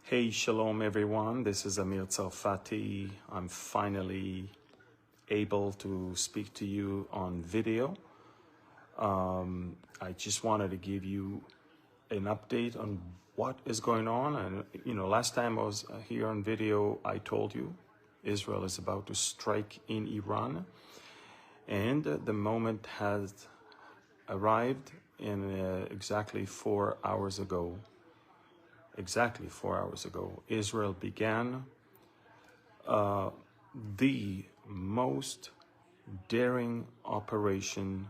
Hey, shalom everyone. This is Amir Tsarfati. I'm finally able to speak to you on video. I just wanted to give you an update on what is going on. And, last time I was here on video, I told you Israel is about to strike in Iran. And the moment has arrived in exactly 4 hours ago. Exactly 4 hours ago, Israel began the most daring operation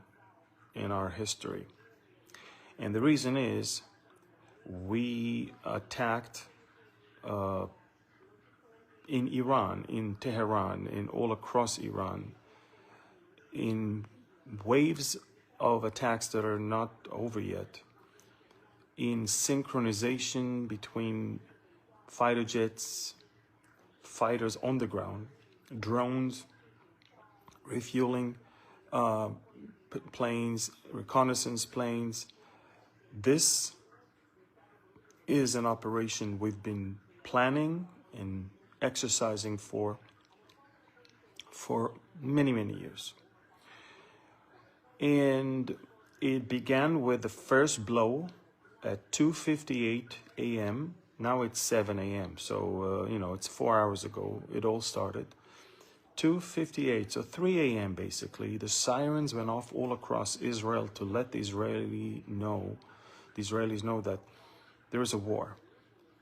in our history. And the reason is we attacked in Iran, in Tehran, in all across Iran, in waves of attacks that are not over yet, in synchronization between fighter jets, fighters on the ground, drones, refueling planes, reconnaissance planes. This is an operation we've been planning and exercising for many, many years. And it began with the first blow at 2:58 a.m. Now it's 7 a.m. So, it's 4 hours ago. It all started. 2:58, so 3 a.m. basically. The sirens went off all across Israel to let the Israelis know that there is a war.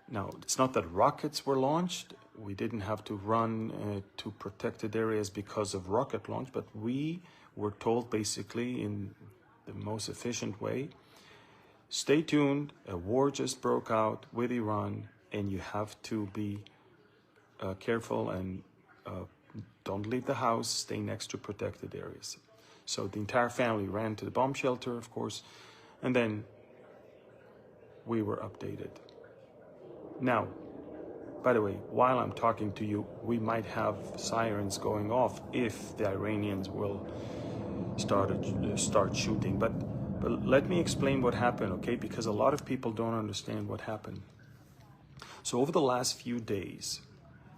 Now, it's not that rockets were launched. We didn't have to run to protected areas because of rocket launch, but we were told basically in the most efficient way, stay tuned, a war just broke out with Iran, and you have to be careful and don't leave the house, stay next to protected areas. So the entire family ran to the bomb shelter, of course, and then we were updated. Now, by the way, while I'm talking to you, we might have sirens going off if the Iranians will start shooting. But let me explain what happened, okay? Because a lot of people don't understand what happened. So over the last few days,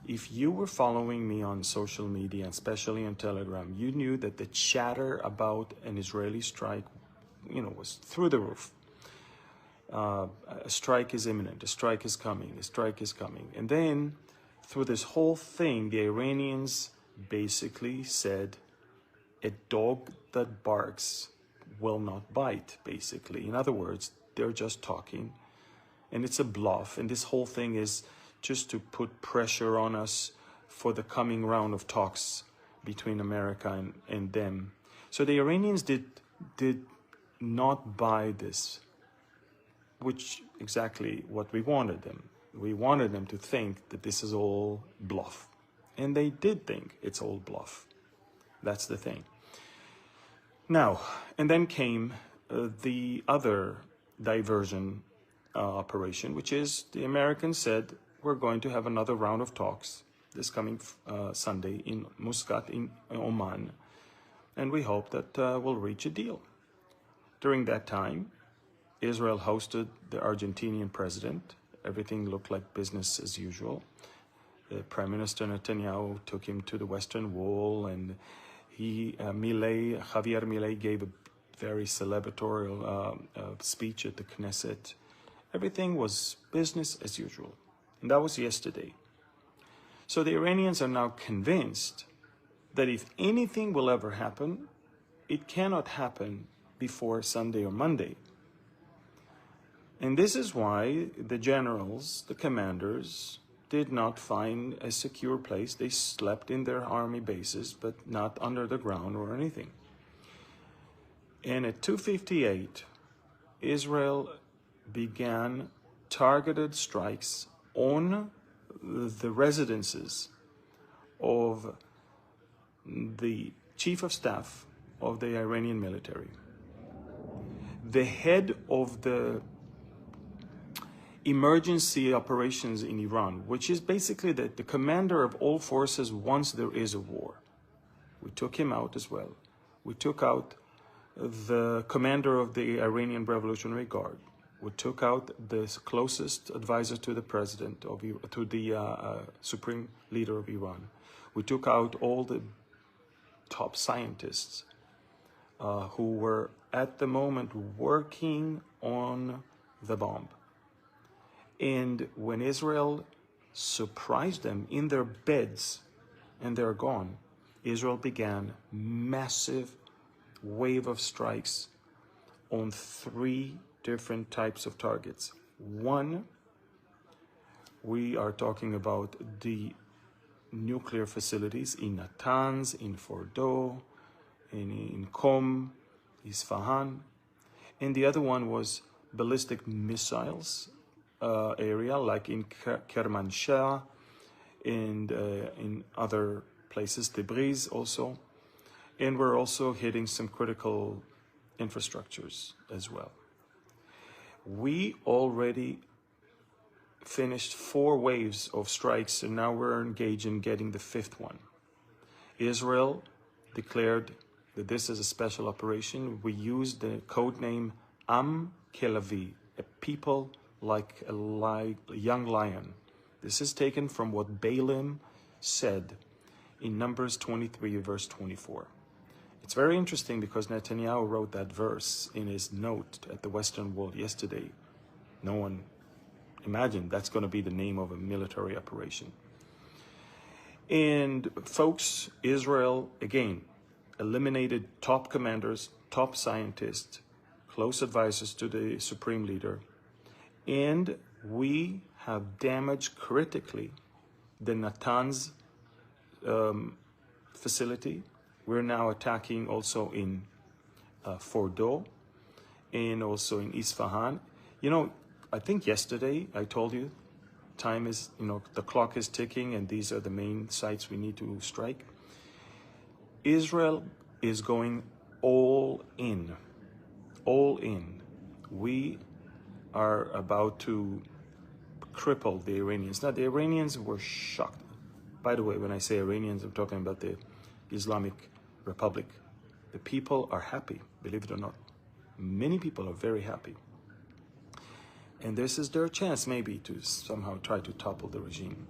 if you were following me on social media, especially on Telegram, you knew that the chatter about an Israeli strike, was through the roof. A strike is imminent, a strike is coming, a strike is coming. And then through this whole thing, the Iranians basically said, a dog that barks will not bite, basically. In other words, they're just talking, and it's a bluff. And this whole thing is just to put pressure on us for the coming round of talks between America and them. So the Iranians did not buy this, which exactly what we wanted them. We wanted them to think that this is all bluff. And they did think it's all bluff. That's the thing. Now, and then came the other diversion operation, which is the Americans said, we're going to have another round of talks this coming Sunday in Muscat in Oman. And we hope that we'll reach a deal. During that time, Israel hosted the Argentinian president. Everything looked like business as usual. The Prime Minister Netanyahu took him to the Western Wall, and Javier Milei gave a very celebratory speech at the Knesset. Everything was business as usual. And that was yesterday. So the Iranians are now convinced that if anything will ever happen, it cannot happen before Sunday or Monday. And this is why the generals, the commanders, did not find a secure place. They slept in their army bases, but not under the ground or anything. And at 2:58, Israel began targeted strikes on the residences of the chief of staff of the Iranian military, the head of the emergency operations in Iran, which is basically the commander of all forces once there is a war. We took him out as well. We took out the commander of the Iranian Revolutionary Guard. We took out the closest advisor to the president of to the supreme leader of Iran. We took out all the top scientists who were at the moment working on the bomb. And when Israel surprised them in their beds and they're gone, Israel began massive wave of strikes on 3 different types of targets. One, we are talking about the nuclear facilities in Natanz, in Fordo, in Qom, Isfahan. And the other one was ballistic missiles area, like in Kermanshah and in other places, Tabriz also. And we're also hitting some critical infrastructures as well. We already finished 4 waves of strikes, and now we're engaged in getting the 5th one. Israel declared that this is a special operation. We used the code name Am Kelavi, a people like a young lion. This is taken from what Balaam said in Numbers 23, verse 24. It's very interesting because Netanyahu wrote that verse in his note at the Western Wall yesterday. No one imagined that's going to be the name of a military operation. And folks, Israel, again, eliminated top commanders, top scientists, close advisors to the supreme leader. And we have damaged critically the Natanz facility. We're now attacking also in Fordo and also in Isfahan. You know, I think yesterday I told you time is, the clock is ticking and these are the main sites we need to strike. Israel is going all in, all in. We are about to cripple the Iranians. Now, the Iranians were shocked. By the way, when I say Iranians, I'm talking about the Islamic Republic. The people are happy, believe it or not. Many people are very happy. And this is their chance maybe to somehow try to topple the regime.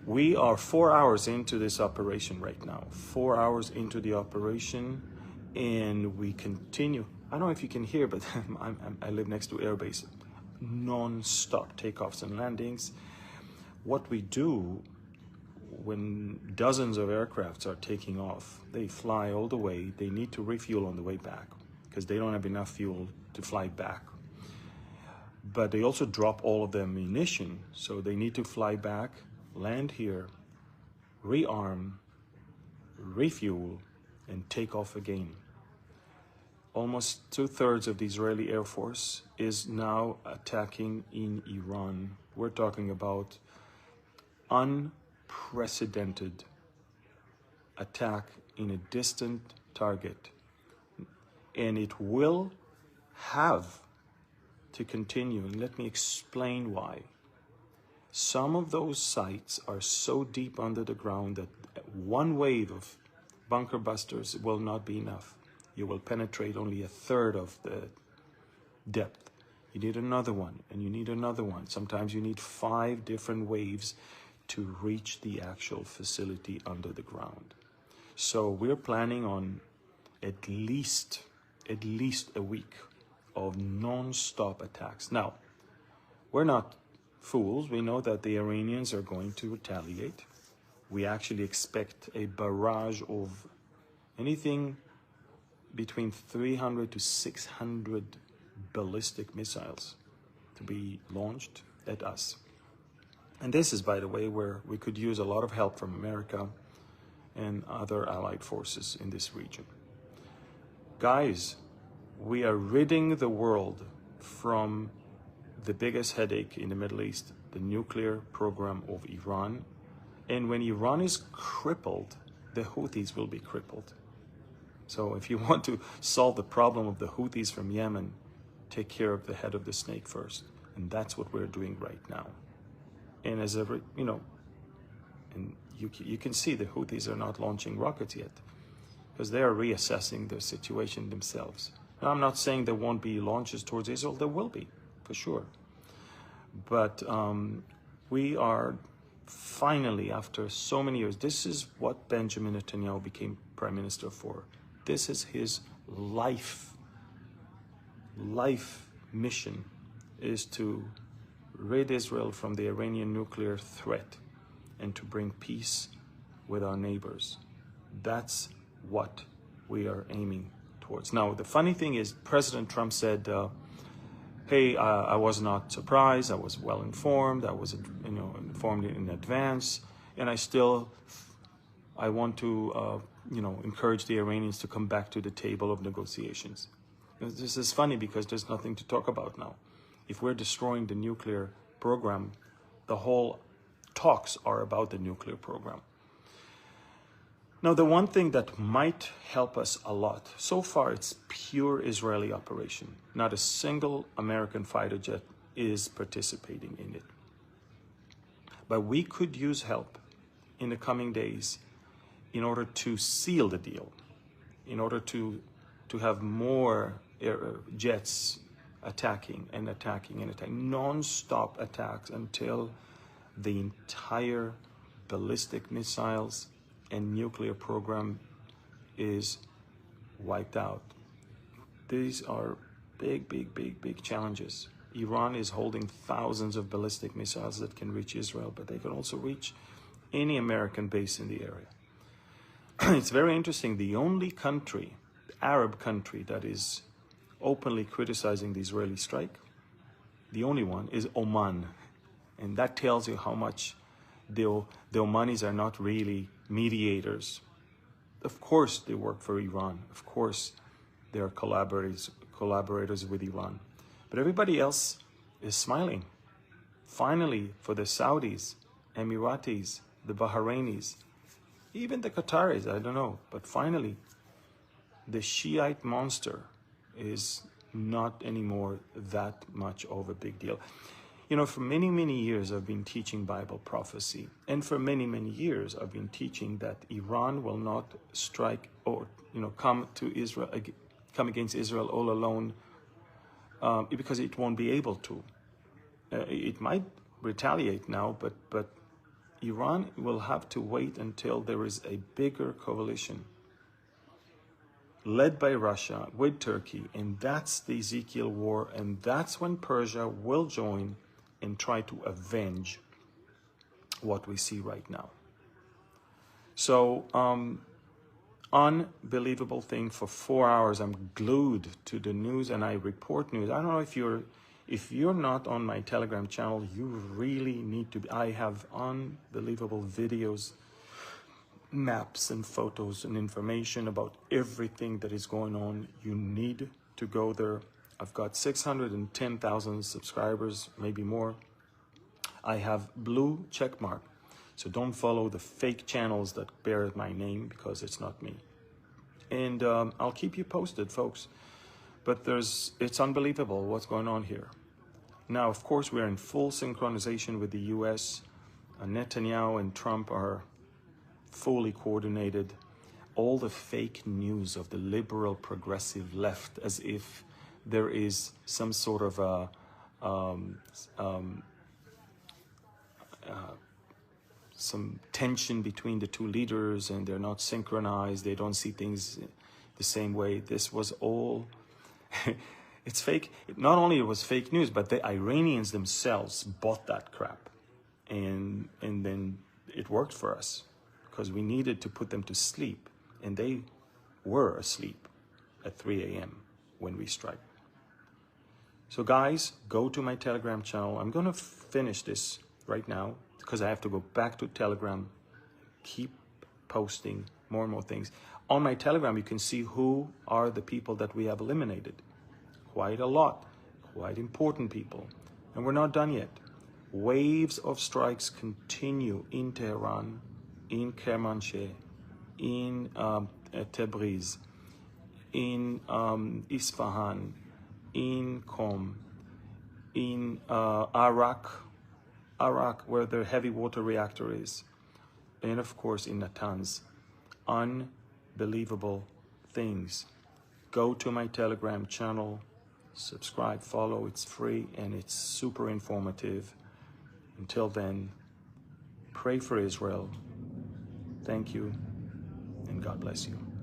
We are 4 hours into this operation right now. 4 hours into the operation, and we continue. I don't know if you can hear, but I live next to airbase. Non-stop takeoffs and landings. What we do when dozens of aircrafts are taking off, they fly all the way. They need to refuel on the way back because they don't have enough fuel to fly back. But they also drop all of their ammunition, so they need to fly back, land here, rearm, refuel, and take off again. Almost 2/3 of the Israeli Air Force is now attacking in Iran. We're talking about unprecedented attack in a distant target. And it will have to continue. And let me explain why. Some of those sites are so deep under the ground that one wave of bunker busters will not be enough. You will penetrate only 1/3 of the depth. You need another one, and you need another one. Sometimes you need 5 different waves to reach the actual facility under the ground. So we're planning on at least a week of non-stop attacks. Now, we're not fools. We know that the Iranians are going to retaliate. We actually expect a barrage of anything between 300 to 600 ballistic missiles to be launched at us. And this is, by the way, where we could use a lot of help from America and other allied forces in this region. Guys, we are ridding the world from the biggest headache in the Middle East, the nuclear program of Iran. And when Iran is crippled, the Houthis will be crippled. So if you want to solve the problem of the Houthis from Yemen, take care of the head of the snake first. And that's what we're doing right now. And as ever, and you can see the Houthis are not launching rockets yet because they are reassessing the situation themselves. Now, I'm not saying there won't be launches towards Israel. There will be, for sure. But we are finally, after so many years, this is what Benjamin Netanyahu became prime minister for. This is his life mission, is to rid Israel from the Iranian nuclear threat and to bring peace with our neighbors. That's what we are aiming towards. Now, the funny thing is, President Trump said, hey, I was not surprised. I was well informed. I was, informed in advance, and I want to, encourage the Iranians to come back to the table of negotiations. This is funny because there's nothing to talk about now. If we're destroying the nuclear program, the whole talks are about the nuclear program. Now, the one thing that might help us a lot, so far it's pure Israeli operation. Not a single American fighter jet is participating in it. But we could use help in the coming days in order to seal the deal, in order to have more jets attacking, non-stop attacks until the entire ballistic missiles and nuclear program is wiped out. These are big challenges. Iran is holding thousands of ballistic missiles that can reach Israel, but they can also reach any American base in the area. It's very interesting. The only country, Arab country, that is openly criticizing the Israeli strike, the only one, is Oman. And that tells you how much the Omanis are not really mediators. Of course they work for Iran. Of course they are collaborators with Iran. But everybody else is smiling. Finally, for the Saudis, Emiratis, the Bahrainis, even the Qataris, I don't know. But finally, the Shiite monster is not anymore that much of a big deal. For many years I've been teaching Bible prophecy. And for many years I've been teaching that Iran will not strike or, come against Israel all alone, because it won't be able to. It might retaliate now, but Iran will have to wait until there is a bigger coalition led by Russia with Turkey, and that's the Ezekiel war, and that's when Persia will join and try to avenge what we see right now. So, unbelievable thing. For 4 hours, I'm glued to the news, and I report news. I don't know if you're not on my Telegram channel, you really need to be. I have unbelievable videos, maps and photos and information about everything that is going on. You need to go there. I've got 610,000 subscribers, maybe more. I have blue check mark, so don't follow the fake channels that bear my name, because it's not me. And I'll keep you posted, folks. But it's unbelievable what's going on here. Now, of course, we're in full synchronization with the U.S. Netanyahu and Trump are fully coordinated. All the fake news of the liberal progressive left, as if there is some sort of some tension between the two leaders and they're not synchronized, they don't see things the same way. This was all, it's fake. Not only it was fake news, but the Iranians themselves bought that crap. And then it worked for us, because we needed to put them to sleep. And they were asleep at 3 a.m. when we strike. So guys, go to my Telegram channel. I'm going to finish this right now, because I have to go back to Telegram, keep posting more and more things. On my Telegram, you can see who are the people that we have eliminated. Quite a lot, quite important people. And we're not done yet. Waves of strikes continue in Tehran, in Kermanshah, in Tabriz, in Isfahan, in Qom, in Iraq, where the heavy water reactor is, and of course in Natanz. Unbelievable things. go to my Telegram channel, subscribe, follow. It's free and it's super informative. Until then, pray for Israel. Thank you, and God bless you.